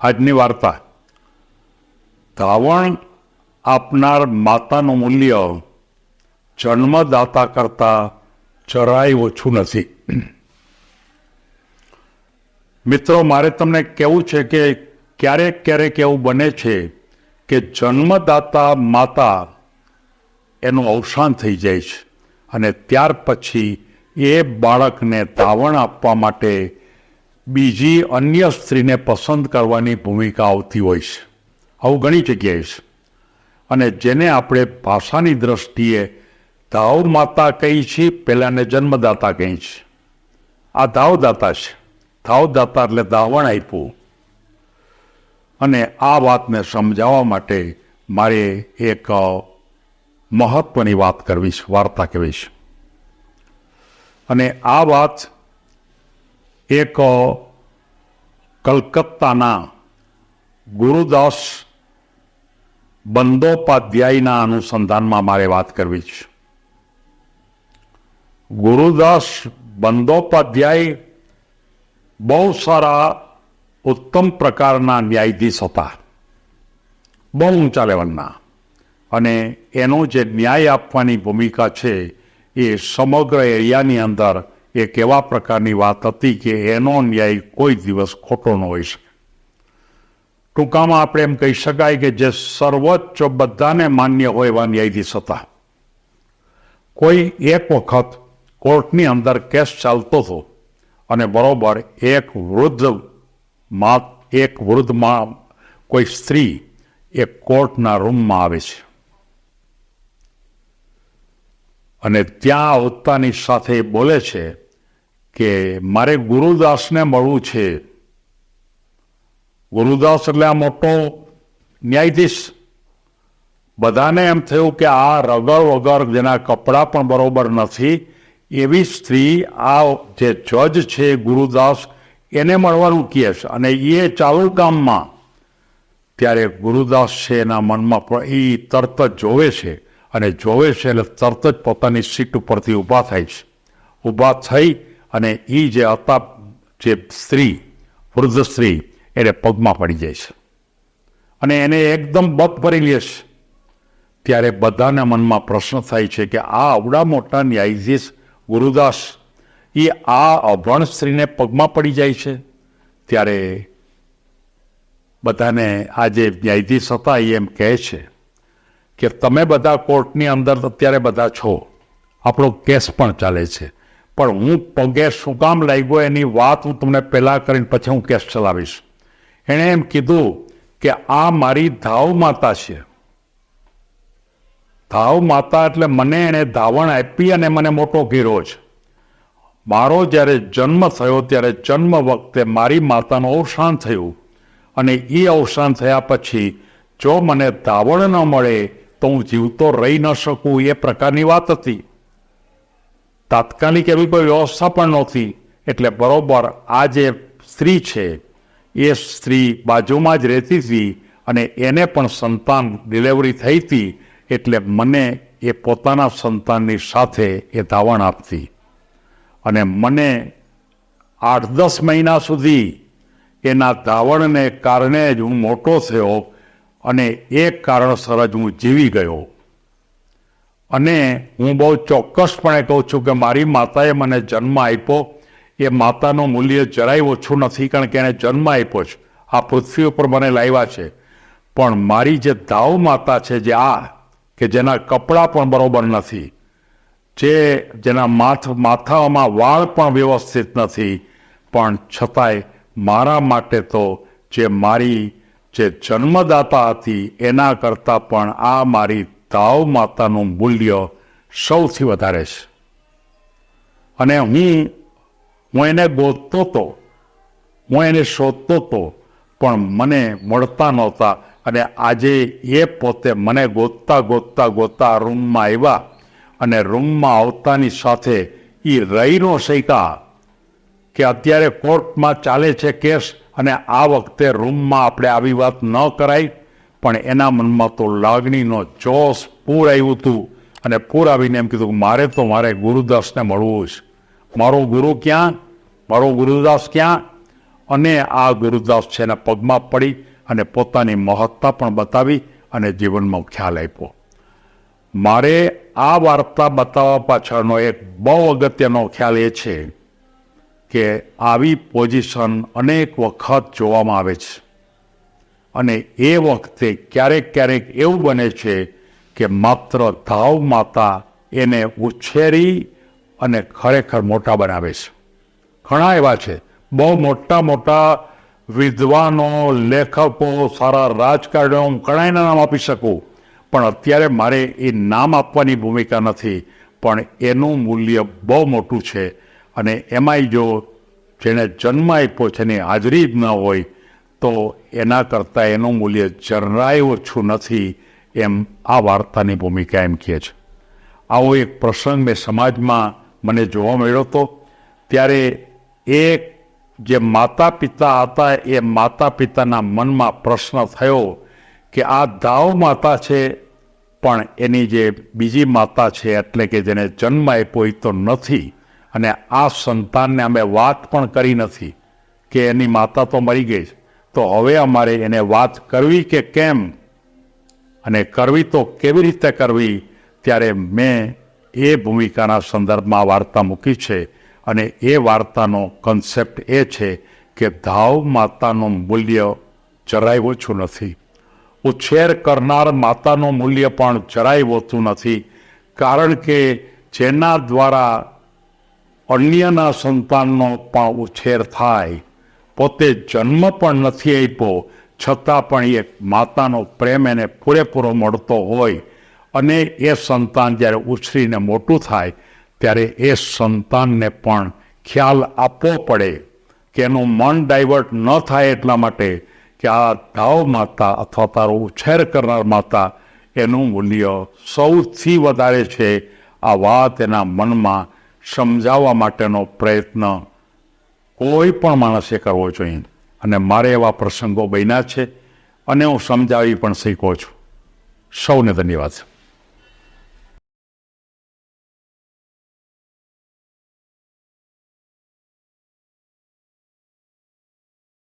આજની વાર્તા. ધાવણ આપનાર માતાનું મૂલ્ય જન્મદાતા કરતાં જરાય ઓછું નથી. મિત્રો, મારે તમને કહેવું છે કે ક્યારેક ક્યારેક એવું બને છે કે જન્મદાતા માતા એનું અવસાન થઈ જાય છે અને ત્યાર પછી એ બાળકને ધાવણ આપવા માટે બીજી અન્ય સ્ત્રીને પસંદ કરવાની ભૂમિકા આવતી હોય છે. આવું ઘણી જગ્યાએ છે. અને જેને આપણે ભાષાની દ્રષ્ટિએ ધાવ માતા કહી છીએ, પહેલાંને જન્મદાતા કહી છે. આ ધાવદાતા છે. ધાવદાતા એટલે ધાવણ આપ્યું. અને આ વાતને સમજાવવા માટે મારે એક મહત્વની વાત કરવી છે, વાર્તા કહેવી છે. અને આ વાત એક કલકત્તાના ગુરુદાસ બંદોપાધ્યાયના અનુસંધાનમાં મારે વાત કરવી છે. ગુરુદાસ બંદોપાધ્યાય બહુ સારા ઉત્તમ પ્રકારના ન્યાયાધીશ હતા, બહુ ઊંચા લેવલના. અને એનો જે ન્યાય આપવાની ભૂમિકા છે એ સમગ્ર એરિયાની અંદર એક એવા પ્રકારની વાત હતી કે એનો ન્યાય કોઈ દિવસ ખોટો ન હોઈ શકે. ટૂંકામાં આપણે એમ કહી શકાય કે જે સર્વોચ્ચ બધાને માન્ય હોય એવા ન્યાયાધીશ હતા. કોઈ એક વખત કોર્ટની અંદર કેસ ચાલતો હતો અને બરોબર એક વૃદ્ધ કોઈ સ્ત્રી એક કોર્ટના રૂમમાં આવે છે અને ત્યાં આવતાની સાથે બોલે છે કે મારે ગુરુદાસને મળવું છે. ગુરુદાસ એટલે આ મોટો ન્યાયાધીશ. બધાને એમ થયું કે આ રગર વગર, જેના કપડાં પણ બરોબર નથી, એવી સ્ત્રી આ જે જજ છે ગુરુદાસ, એને મળવાનું કહે છે અને એ ચાલુ કામમાં. ત્યારે ગુરુદાસ છે એના મનમાં પણ એ તરત જ જોવે છે અને જોવે છે એટલે તરત જ પોતાની સીટ ઉપરથી ઊભા થાય છે. ઊભા થઈ અને એ જે હતા, જે સ્ત્રી, વૃદ્ધ સ્ત્રી, એને પગમાં પડી જાય છે અને એને એકદમ બપ ભરી લે છે. ત્યારે બધાના મનમાં પ્રશ્ન થાય છે કે આ આવડા મોટા ન્યાયાધીશ ગુરુદાસ એ આ અભણ સ્ત્રીને પગમાં પડી જાય છે. ત્યારે બધાને આ જે ન્યાયાધીશ હતા એ એમ કહે છે કે તમે બધા કોર્ટની અંદર અત્યારે બધા છો, આપણો કેસ પણ ચાલે છે, પણ હું પગે શું કામ લાગ્યો એની વાત હું તમને પહેલાં કરીને પછી હું કેસ ચલાવીશ. એણે એમ કીધું કે આ મારી ધાવ માતા છે. ધાવ માતા એટલે મને એણે ધાવણ આપી અને મને મોટો કર્યો છે. મારો જ્યારે જન્મ થયો ત્યારે જન્મ વખતે મારી માતાનું અવસાન થયું અને એ અવસાન થયા પછી જો મને ધાવણ ન મળે તો હું જીવતો રહી ન શકું, એ પ્રકારની વાત હતી. તાત્કાલિક એવી કોઈ વ્યવસ્થા પણ નહોતી. એટલે બરોબર આ જે સ્ત્રી છે એ સ્ત્રી બાજુમાં જ રહેતી હતી અને એને પણ સંતાન ડિલિવરી થઈ હતી. એટલે મને એ પોતાના સંતાનની સાથે એ ધાવણ આપતી અને મને 8-10 મહિના સુધી એના ધાવણને કારણે જ હું મોટો થયો અને એ કારણસર જ હું જીવી ગયો. અને હું બહુ ચોક્કસપણે કહું છું કે મારી માતાએ મને જન્મ આપ્યો એ માતાનું મૂલ્ય જરાય ઓછું નથી, કારણ કે એને જન્મ આપ્યો છે, આ પૃથ્વી ઉપર મને લાવ્યા છે. પણ મારી જે ધાવ માતા છે, જે કે જેના કપડાં પણ બરોબર નથી, જેના માથામાં વાળ પણ વ્યવસ્થિત નથી, પણ છતાંય મારા માટે તો જે મારી જે જન્મદાતા હતી એના કરતાં પણ આ મારી ધાવ માતાનું મૂલ્ય સૌથી વધારે છે. અને હું એને ગોતતો હતો, હું એને શોધતો હતો, પણ મને મળતા નહોતા. અને આજે એ પોતે મને ગોતતા રૂમમાં આવ્યા અને રૂમમાં આવતાની સાથે એ રહી ન શક્યા કે અત્યારે કોર્ટમાં ચાલે છે કેસ અને આ વખતે રૂમમાં આપણે આવી વાત ન કરાય. પણ એના મનમાં તો લાગણીનો જોશ પૂર આવ્યું હતું અને પૂર આવીને એમ કીધું મારે ગુરુદાસને મળવું છે. મારો ગુરુ ક્યાં? મારો ગુરુદાસ ક્યાં? અને આ ગુરુદાસ છે એના પગમાં પડી અને પોતાની મહત્તા પણ બતાવી અને જીવનમાં ખ્યાલ આપ્યો. મારે આ વાર્તા બતાવવા પાછળનો એક બહુ અગત્યનો ખ્યાલ એ છે કે આવી પોઝિશન અનેક વખત જોવામાં આવે છે અને એ વખતે ક્યારેક ક્યારેક એવું બને છે કે માત્ર ધાવ માતા એને ઉછેરી અને ખરેખર મોટા બનાવે છે. ઘણા એવા છે, બહુ મોટા મોટા વિદ્વાનો, લેખકો, સારા રાજકારણીઓ, ઘણાના નામ આપી શકું, પણ અત્યારે મારે એ નામ આપવાની ભૂમિકા નથી, પણ એનું મૂલ્ય બહુ મોટું છે. અને એમાંય જો જેણે જન્મ આપ્યો છે એની હાજરી જ ન હોય તો એના કરતાં એનું મૂલ્ય જરાય ઓછું નથી, એમ આ વાર્તાની ભૂમિકા એમ કહે છે. આવો એક પ્રસંગ મેં સમાજમાં મને જોવા મળ્યો હતો. ત્યારે એક જે માતા પિતા હતા એ માતા પિતાના મનમાં પ્રશ્ન થયો કે આ ધાવ માતા છે પણ એની જે બીજી માતા છે એટલે કે જેને જન્મ આપ્યો એ તો નથી, અને આ સંતાનને અમે વાત પણ કરી નથી કે એની માતા તો મરી ગઈ છે, તો હવે અમારે એને વાત કરવી કે કેમ, અને કરવી તો કેવી રીતે કરવી. ત્યારે મેં એ ભૂમિકાના સંદર્ભમાં વાર્તા મૂકી છે અને એ વાર્તાનો કન્સેપ્ટ એ છે કે ધાવ માતાનું મૂલ્ય જરાય ઓછું નથી, ઉછેર કરનાર માતાનું મૂલ્ય પણ જરાય ઓછું નથી, કારણ કે જેના દ્વારા અન્યના સંતાનનો પણ ઉછેર થાય, પોતે જન્મ પણ નથી આપ્યો છતાં પણ એ માતાનો પ્રેમ એને પૂરેપૂરો મળતો હોય અને એ સંતાન જ્યારે ઉછરીને મોટું થાય ત્યારે એ સંતાનને પણ ખ્યાલ આપવો પડે કે એનું મન ડાયવર્ટ ન થાય એટલા માટે કે આ ધાવ માતા અથવા તારો ઉછેર કરનાર માતા એનું મૂલ્ય સૌથી વધારે છે. આ વાત એના મનમાં સમજાવવા માટેનો પ્રયત્ન કોઈ પણ માણસે કરવો જોઈએ અને મારે એવા પ્રસંગો બન્યા છે અને હું સમજાવી પણ શીખો છું. સૌને ધન્યવાદ.